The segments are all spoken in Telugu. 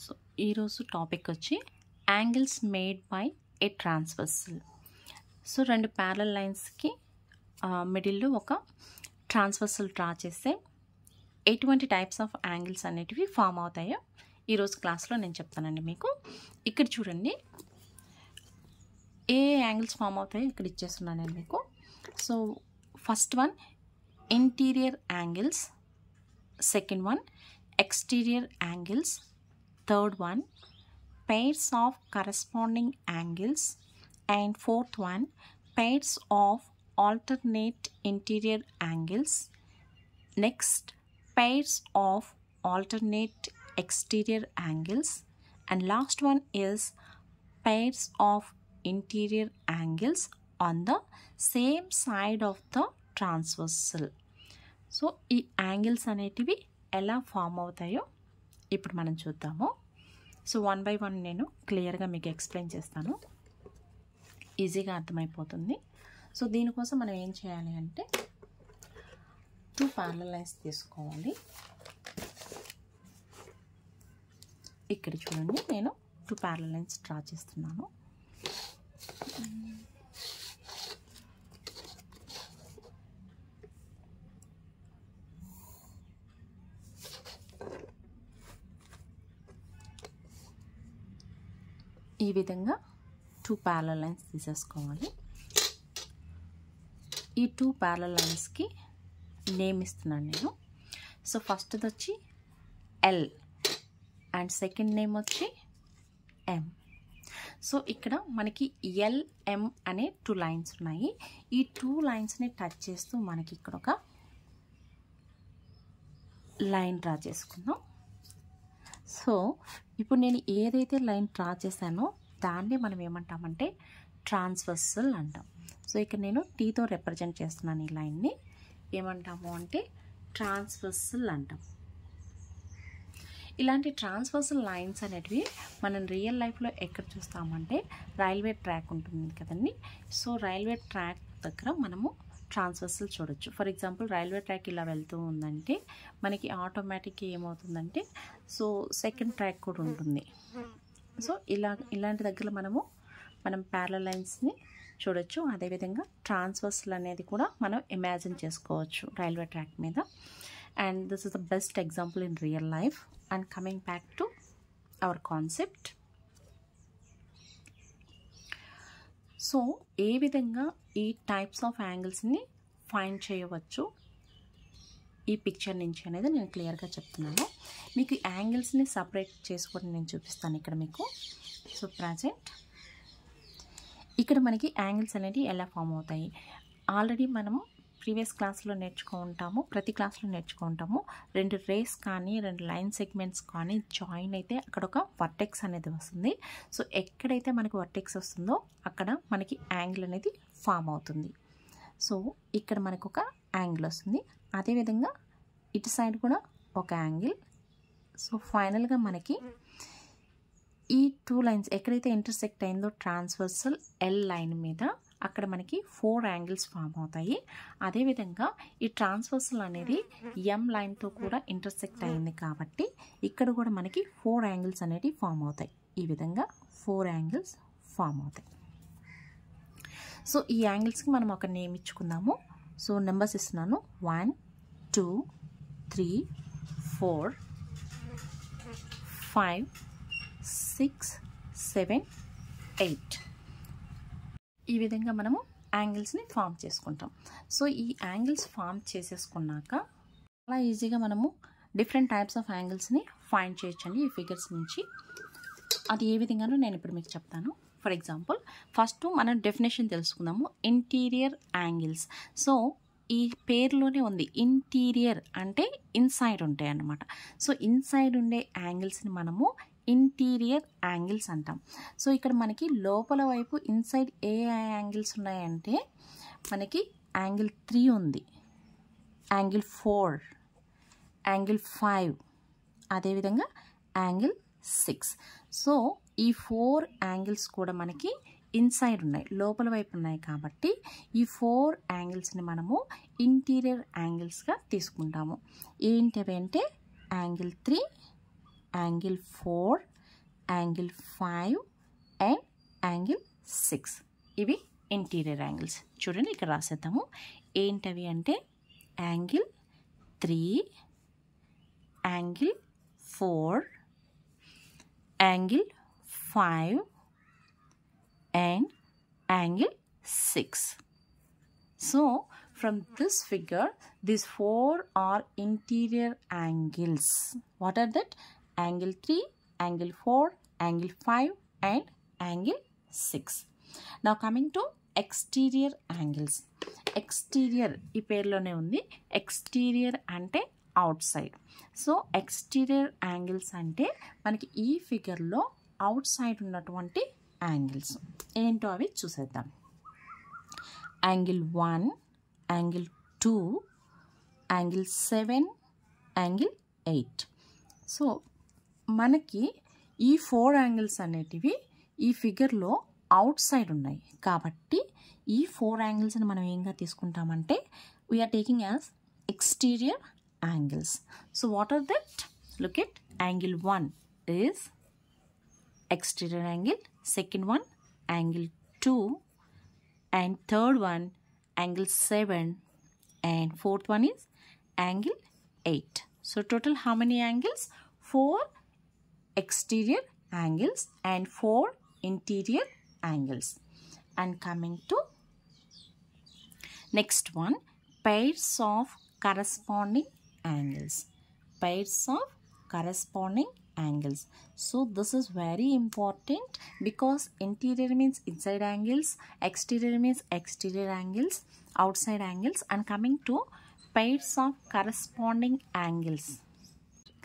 సో ఈరోజు టాపిక్ వచ్చి angles made by A transversal. So రెండు ప్యారలల్ లైన్స్కి మిడిల్లో ఒక ట్రాన్స్వర్సల్ డ్రా చేస్తే ఎటువంటి టైప్స్ ఆఫ్ యాంగిల్స్ అనేటివి ఫామ్ అవుతాయో ఈరోజు క్లాస్లో నేను చెప్తానండి మీకు. ఇక్కడ చూడండి ఏ యాంగిల్స్ ఫామ్ అవుతాయో ఇక్కడ ఇచ్చేస్తున్నాను నేను మీకు. So first one interior angles, second one exterior angles, third one pairs of corresponding angles, and fourth one pairs of alternate interior angles. Next, pairs of alternate exterior angles, and last one is pairs of interior angles on the same side of the transversal. So ఈ యాంగిల్స్ అనేటివి ఎలా ఫామ్ అవుతాయో ఇప్పుడు మనం చూద్దాము. సో వన్ బై వన్ నేను క్లియర్గా మీకు ఎక్స్ప్లెయిన్ చేస్తాను, ఈజీగా అర్థమైపోతుంది. సో దీనికోసం మనం ఏం చేయాలి అంటే 2 ప్యారలల్ లైన్స్ తీసుకోవాలి. ఇక్కడ చూడండి నేను 2 ప్యారలల్ లైన్స్ డ్రా చేస్తున్నాను. ఈ విధంగా 2 ప్యారలల్ లైన్స్ తీసేసుకోవాలి. ఈ 2 ప్యారలల్ లైన్స్కి నేమ్ ఇస్తున్నాను నేను. సో ఫస్ట్ది వచ్చి ఎల్ అండ్ సెకండ్ నేమ్ వచ్చి ఎం. సో ఇక్కడ మనకి ఎల్ఎం అనే 2 లైన్స్ ఉన్నాయి. ఈ 2 లైన్స్ని టచ్ చేస్తూ మనకి ఇక్కడ ఒక లైన్ డ్రా చేసుకుందాం. సో ఇప్పుడు నేను ఏదైతే లైన్ డ్రా చేశానో దాన్ని మనం ఏమంటామంటే ట్రాన్స్వర్సల్ అంటాం. సో ఇక్కడ నేను టీతో రిప్రజెంట్ చేస్తున్నాను ఈ లైన్ని. ఏమంటాము అంటే ట్రాన్స్వర్సల్ అంటాం. ఇలాంటి ట్రాన్స్వర్సల్ లైన్స్ అనేటివి మనం రియల్ లైఫ్లో ఎక్కడ చూస్తామంటే రైల్వే ట్రాక్ ఉంటుంది కదండి. సో రైల్వే ట్రాక్ దగ్గర మనము ట్రాన్స్వర్సల్ చూడొచ్చు. ఫర్ ఎగ్జాంపుల్ రైల్వే ట్రాక్ ఇలా వెళ్తూ ఉందంటే మనకి ఆటోమేటిక్గా ఏమవుతుందంటే సో సెకండ్ ట్రాక్ కూడా ఉంటుంది. సో ఇలాంటి దగ్గర మనం ప్యారలల్ లైన్స్ని చూడొచ్చు. అదేవిధంగా ట్రాన్స్వర్సల్ అనేది కూడా మనం ఇమాజిన్ చేసుకోవచ్చు రైల్వే ట్రాక్ మీద. And this is the best example in real life. And coming back to our concept. So ఏ విధంగా ఈ టైప్స్ ఆఫ్ యాంగిల్స్ని ఫైండ్ చేయవచ్చు ఈ పిక్చర్ నుంచి అనేది నేను క్లియర్గా చెప్తున్నాను. మీకు యాంగిల్స్ని సపరేట్ చేసుకొని నేను చూపిస్తాను ఇక్కడ మీకు. సో ప్రజెంట్ ఇక్కడ మనకి యాంగిల్స్ అనేవి ఎలా ఫామ్ అవుతాయి ఆల్రెడీ మనము ప్రీవియస్ క్లాస్లో నేర్చుకుంటాము, ప్రతి క్లాస్లో నేర్చుకుంటాము. 2 రేస్ కానీ 2 లైన్ సెగ్మెంట్స్ కానీ జాయిన్ అయితే అక్కడ ఒక వర్టెక్స్ అనేది వస్తుంది. సో ఎక్కడైతే మనకి వర్టెక్స్ వస్తుందో అక్కడ మనకి యాంగిల్ అనేది ఫామ్ అవుతుంది. సో ఇక్కడ మనకు ఒక యాంగిల్ వస్తుంది, అదేవిధంగా ఇటు సైడ్ కూడా ఒక యాంగిల్. సో ఫైనల్గా మనకి ఈ 2 లైన్స్ ఎక్కడైతే ఇంటర్సెక్ట్ అయిందో ట్రాన్స్వర్సల్ ఎల్ లైన్ మీద అక్కడ మనకి 4 యాంగిల్స్ ఫామ్ అవుతాయి. అదేవిధంగా ఈ ట్రాన్స్వర్సల్ అనేది ఎం లైన్తో కూడా ఇంటర్సెక్ట్ అయింది కాబట్టి ఇక్కడ కూడా మనకి 4 యాంగిల్స్ అనేవి ఫామ్ అవుతాయి. ఈ విధంగా 4 యాంగిల్స్ ఫామ్ అవుతాయి. సో ఈ యాంగిల్స్కి మనం ఒక నేమ్ ఇచ్చుకుందాము. సో నెంబర్స్ ఇస్తున్నాను 1 2 3 4 5 6 7 8. ఈ విధంగా మనము యాంగిల్స్ని ఫామ్ చేసుకుంటాం. సో ఈ యాంగిల్స్ ఫామ్ చేసేసుకున్నాక చాలా ఈజీగా మనము డిఫరెంట్ టైప్స్ ఆఫ్ యాంగిల్స్ని ఫైండ్ చేయొచ్చండి ఈ ఫిగర్స్ నుంచి. అది ఏ విధంగానో నేను ఇప్పుడు మీకు చెప్తాను. ఫర్ ఎగ్జాంపుల్ ఫస్ట్ మనం డెఫినేషన్ తెలుసుకుందాము. Interior angles. సో ఈ పేరులోనే ఉంది, ఇంటీరియర్ అంటే ఇన్సైడ్ ఉంటాయి అన్నమాట. సో ఇన్సైడ్ ఉండే యాంగిల్స్ని మనము ఇంటీరియర్ యాంగిల్స్ అంటాం. సో ఇక్కడ మనకి లోపల వైపు ఇన్సైడ్ ఏ యాంగిల్స్ ఉన్నాయంటే మనకి యాంగిల్ 3 ఉంది, యాంగిల్ 4, యాంగిల్ 5, అదేవిధంగా యాంగిల్ 6. సో ఈ 4 యాంగిల్స్ కూడా మనకి ఇన్సైడ్ ఉన్నాయి, లోపల వైపు ఉన్నాయి. కాబట్టి ఈ 4 యాంగిల్స్ని మనము ఇంటీరియర్ యాంగిల్స్గా తీసుకుంటాము. ఏంటవి అంటే angle 3, angle 4, angle 5 and angle 6. ఇవి ఇంటీరియర్ యాంగిల్స్. చూడండి ఇక్కడ రాసేద్దాము. ఏంటవి అంటే angle 3, angle 4, angle 5 and angle 6. So from this figure, these 4 are interior angles. What are that? Angle 3, angle 4, angle 5 and angle 6. Now coming to exterior angles. Exterior ఈ పేరులోనే ఉంది. Exterior అంటే outside. సో exterior angles అంటే మనకి ఈ ఫిగర్లో outside ఉన్నటువంటి యాంగిల్స్ ఏంటో అవి చూసేద్దాం. Angle 1, angle 2, angle 7, angle 8. So మనకి ఈ 4 యాంగిల్స్ అనేటివి ఈ ఫిగర్లో అవుట్ సైడ్ ఉన్నాయి కాబట్టి ఈ 4 యాంగిల్స్ని మనం ఏంగా తీసుకుంటామంటే we are taking as exterior angles. So what are that? Look at angle 1 is exterior angle, second one angle 2 and third one angle 7 and fourth one is angle 8. So total how many angles? 4 exterior angles and 4 interior angles. And coming to next one, pairs of corresponding angles. Pairs of corresponding angles. So this is very important because interior means inside angles, exterior means exterior angles, outside angles, and coming to pairs of corresponding angles.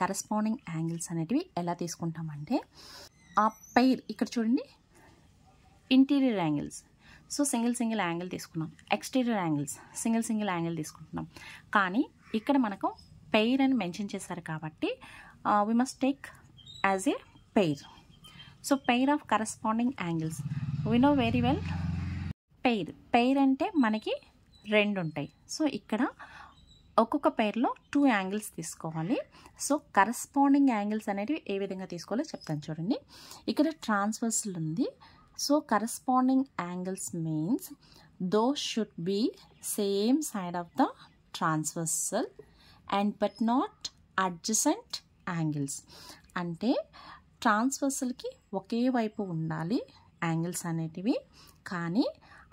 Corresponding angles అనేటివి ఎలా తీసుకుంటామంటే ఆ పెయిర్ ఇక్కడ చూడండి interior angles. So single angle తీసుకున్నాం. ఎక్స్టీరియర్ యాంగిల్స్ సింగిల్ యాంగిల్ తీసుకుంటున్నాం. కానీ ఇక్కడ మనకు పెయిర్ అని మెన్షన్ చేశారు కాబట్టి we must take as a pair. So pair of corresponding angles. We know very well pair అంటే మనకి 2 ఉంటాయి. సో ఇక్కడ ఒక్కొక్క పెయిర్లో 2 యాంగిల్స్ తీసుకోవాలి. సో కరస్పాండింగ్ యాంగిల్స్ అనేవి ఏ విధంగా తీసుకోవాలో చెప్తాను చూడండి. ఇక్కడ ట్రాన్స్వర్సల్ ఉంది. So corresponding angles means those should be same side of the transversal and but not adjacent angles. అంటే ట్రాన్స్వర్సల్కి ఒకే వైపు ఉండాలి యాంగిల్స్ అనేటివి, కానీ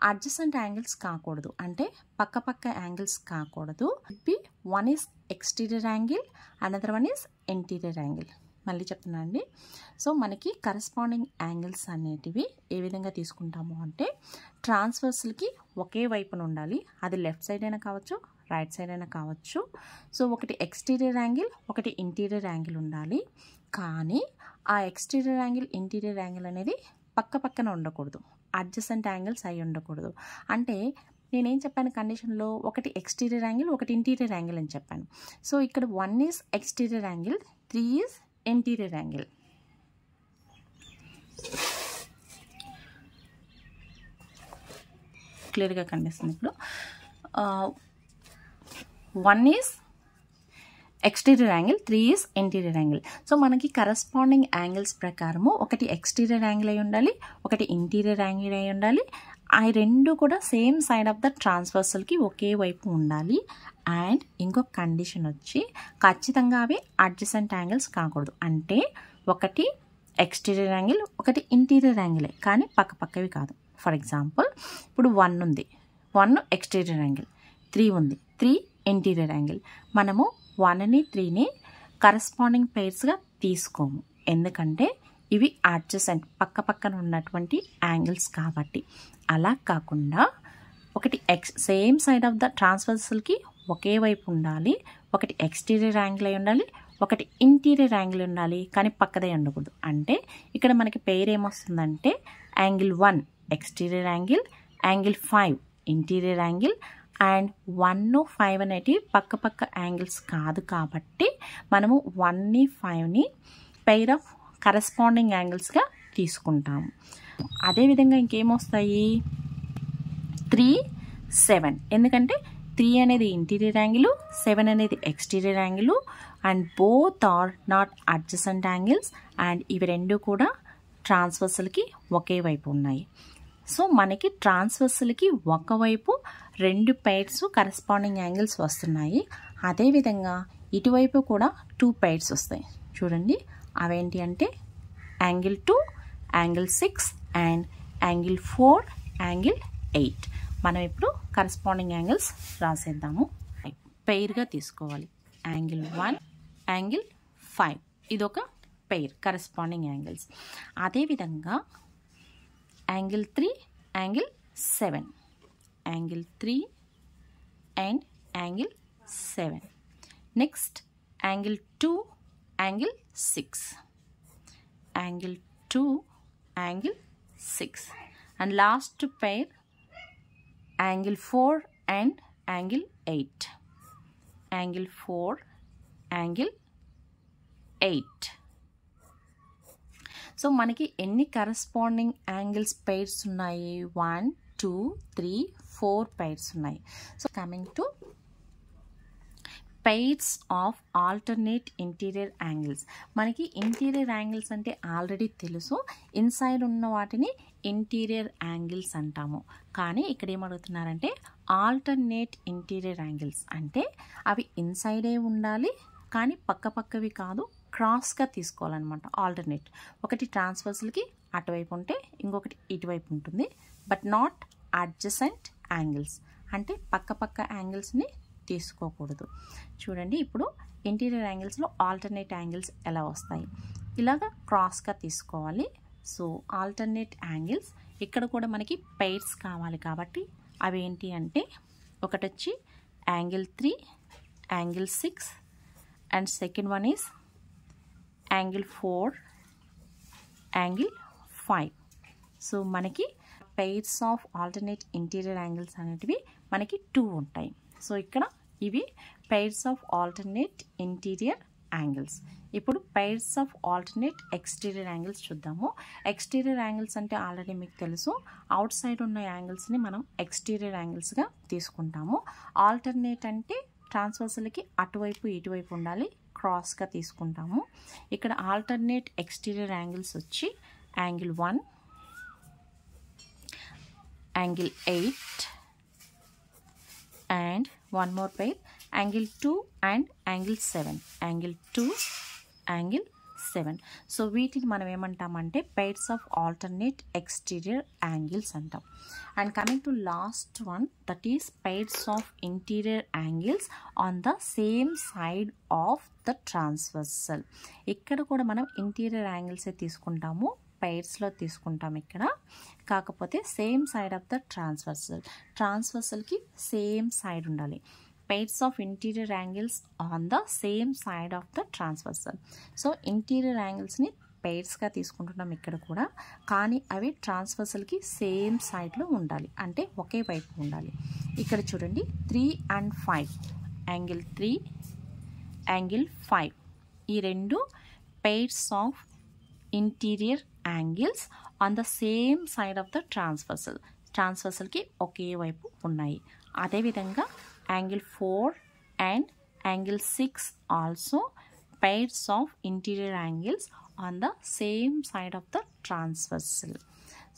అడ్జసెంట్ యాంగిల్స్ కాకూడదు, అంటే పక్క యాంగిల్స్ కాకూడదు. One is exterior angle, another one is interior angle. మళ్ళీ చెప్తున్నా అండి. సో మనకి కరస్పాండింగ్ యాంగిల్స్ అనేటివి ఏ విధంగా తీసుకుంటాము అంటే ట్రాన్స్వర్సల్కి ఒకే వైపున ఉండాలి. అది లెఫ్ట్ సైడ్ అయినా కావచ్చు, రైట్ సైడ్ అయినా కావచ్చు. సో ఒకటి ఎక్స్టీరియర్ యాంగిల్, ఒకటి ఇంటీరియర్ యాంగిల్ ఉండాలి. కానీ ఆ ఎక్స్టీరియర్ యాంగిల్, ఇంటీరియర్ యాంగిల్ అనేది పక్కన ఉండకూడదు, అడ్జసెంట్ యాంగిల్స్ అయి ఉండకూడదు. అంటే నేనేం చెప్పాను కండిషన్లో, ఒకటి ఎక్స్టీరియర్ యాంగిల్, ఒకటి ఇంటీరియర్ యాంగిల్ అని చెప్పాను. సో ఇక్కడ 1 is exterior angle, 3 is interior angle. క్లియర్గా కనిపిస్తుంది. ఇప్పుడు 1 is exterior angle, 3 is interior angle. So మనకి కరస్పాండింగ్ యాంగిల్స్ ప్రకారము ఒకటి ఎక్స్టీరియర్ యాంగిల్ అయి ఉండాలి, ఒకటి ఇంటీరియర్ యాంగిల్ అయి ఉండాలి. ఆ రెండు కూడా సేమ్ సైడ్ ఆఫ్ ద ట్రాన్స్వర్సల్కి ఒకే వైపు ఉండాలి. అండ్ ఇంకొక కండిషన్ వచ్చి ఖచ్చితంగా అవి అడ్జసెంట్ యాంగిల్స్ కాకూడదు. అంటే ఒకటి ఎక్స్టీరియర్ యాంగిల్, ఒకటి ఇంటీరియర్ యాంగిలే, కానీ పక్కవి కాదు. ఫర్ ఎగ్జాంపుల్ ఇప్పుడు 1 ఉంది, 1 ఎక్స్టీరియర్ యాంగిల్, 3 ఉంది, 3 ఇంటీరియర్ యాంగిల్. మనము 1ని 3ని కరస్పాండింగ్ పెయిర్స్గా తీసుకోము, ఎందుకంటే ఇవి అడ్జసెంట్ పక్కన ఉన్నటువంటి యాంగిల్స్ కాబట్టి. అలా కాకుండా ఒకటి సేమ్ సైడ్ ఆఫ్ ద ట్రాన్స్వర్సల్కి ఒకే వైపు ఉండాలి, ఒకటి ఎక్స్టీరియర్ యాంగిల్ అయి ఉండాలి, ఒకటి ఇంటీరియర్ యాంగిల్ ఉండాలి, కానీ పక్కదే ఉండకూడదు. అంటే ఇక్కడ మనకి పెయిర్ ఏమొస్తుందంటే angle 1 exterior angle, angle 5 interior angle, and 1, 5 అనేటివి పక్క యాంగిల్స్ కాదు కాబట్టి మనము 1ని 5ని పెయిర్ ఆఫ్ కరస్పాండింగ్ యాంగిల్స్గా తీసుకుంటాము. అదేవిధంగా ఇంకేమొస్తాయి, 3, 7. ఎందుకంటే 3 అనేది ఇంటీరియర్ యాంగిల్, 7 అనేది exterior angle. And both are not adjacent angles, and ఇవి రెండు కూడా ట్రాన్స్వర్సల్కి ఒకే వైపు ఉన్నాయి. సో మనకి ట్రాన్స్వర్సల్కి ఒకవైపు 2 pairs కరెస్పాండింగ్ యాంగిల్స్ వస్తున్నాయి. అదేవిధంగా ఇటువైపు కూడా 2 pairs వస్తాయి. చూడండి అవేంటి అంటే angle 2, angle 6 and angle 4, angle 8. మనం ఇప్పుడు కరెస్పాండింగ్ యాంగిల్స్ రాసేద్దాము. పెయిర్గా తీసుకోవాలి. యాంగిల్ 1, యాంగిల్ 5 ఇదొక పెయిర్ కరెస్పాండింగ్ యాంగిల్స్. అదేవిధంగా angle 3, angle 7, angle 3 and angle 7. Next angle 2, angle 6, angle 2, angle 6 and last pair angle 4 and angle 8, angle 4, angle 8. So మనకి ఎన్ని కరెస్పాండింగ్ యాంగిల్స్ పెయిర్స్ ఉన్నాయి? 1, 2, 3, 4 పెయిర్స్ ఉన్నాయి. So coming to pairs of alternate interior angles. మనకి ఇంటీరియర్ యాంగిల్స్ అంటే ఆల్రెడీ తెలుసు, ఇన్సైడ్ ఉన్న వాటిని ఇంటీరియర్ యాంగిల్స్ అంటాము. కానీ ఇక్కడ ఏమడుగుతున్నారంటే ఆల్టర్నేట్ ఇంటీరియర్ యాంగిల్స్ అంటే అవి ఇన్సైడే ఉండాలి కానీ పక్కపక్కవి కాదు, క్రాస్గా తీసుకోవాలన్నమాట. ఆల్టర్నేట్ ఒకటి ట్రాన్స్వర్సల్కి అటువైపు ఉంటే ఇంకొకటి ఇటువైపు ఉంటుంది. బట్ నాట్ అడ్జసెంట్ యాంగిల్స్ అంటే పక్క యాంగిల్స్ని తీసుకోకూడదు. చూడండి ఇప్పుడు ఇంటీరియర్ యాంగిల్స్లో ఆల్టర్నేట్ యాంగిల్స్ ఎలా వస్తాయి? ఇలాగ క్రాస్గా తీసుకోవాలి. సో ఆల్టర్నేట్ యాంగిల్స్ ఇక్కడ కూడా మనకి పెయిర్స్ కావాలి కాబట్టి అవి ఏంటి అంటే ఒకటి వచ్చి angle 3, angle 6 and second one is angle 4, angle 5. So మనకి pairs of alternate interior angles అనేటివి మనకి 2 ఉంటాయి. సో ఇక్కడ ఇవి pairs of alternate interior angles. ఇప్పుడు pairs of alternate exterior angles చూద్దాము. ఎక్స్టీరియర్ యాంగిల్స్ అంటే ఆల్రెడీ మీకు తెలుసు, అవుట్ సైడ్ ఉన్న యాంగిల్స్ని మనం ఎక్స్టీరియర్ యాంగిల్స్గా తీసుకుంటాము. ఆల్టర్నేట్ అంటే ట్రాన్స్వర్సల్కి అటువైపు ఇటువైపు ఉండాలి, క్రాస్గా తీసుకుంటాము. ఇక్కడ ఆల్టర్నేట్ ఎక్స్టీరియర్ యాంగిల్స్ వచ్చి angle 1, angle 8 and one more pair angle 2 and angle 7, angle 2, angle 7. So వీటిని మనం ఏమంటామంటే pairs of alternate exterior angles అంటాం. And coming to last one, that is pairs of interior angles on the same side of the transversal. ఇక్కడ కూడా మనం ఇంటీరియర్ యాంగిల్సే తీసుకుంటాము, పైర్స్లో తీసుకుంటాం ఇక్కడ. కాకపోతే సేమ్ సైడ్ ఆఫ్ ద ట్రాన్స్వర్సల్కి సేమ్ సైడ్ ఉండాలి. Pairs of interior angles on the same side of the transversal. So interior యాంగిల్స్ని పైర్స్గా తీసుకుంటున్నాం ఇక్కడ కూడా, కానీ అవి ట్రాన్స్వర్సల్కి సేమ్ సైడ్లో ఉండాలి, అంటే ఒకే వైపు ఉండాలి. ఇక్కడ చూడండి 3 and 5, యాంగిల్ 3, యాంగిల్ 5 ఈ రెండు pairs of interior angles on the same side of the ట్రాన్స్వర్సల్కి ఒకే వైపు ఉన్నాయి. అదేవిధంగా angle 4 and angle 6 also pairs of interior angles on the same side of the transversal.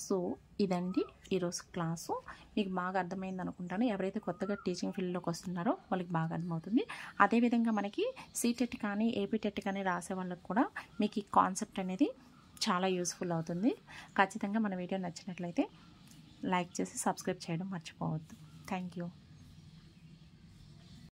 So ఇదండి ఈరోజు క్లాసు. మీకు బాగా అర్థమైంది అనుకుంటాను. ఎవరైతే కొత్తగా టీచింగ్ ఫీల్డ్లోకి వస్తున్నారో వాళ్ళకి బాగా అర్థమవుతుంది. అదేవిధంగా మనకి సీటెట్ కానీ ఏపీటెట్ కానీ రాసే వాళ్ళకి కూడా మీకు ఈ కాన్సెప్ట్ అనేది చాలా యూస్ఫుల్ అవుతుంది. ఖచ్చితంగా మన వీడియో నచ్చినట్లయితే లైక్ చేసి సబ్స్క్రైబ్ చేయడం మర్చిపోవద్దు. Thank you.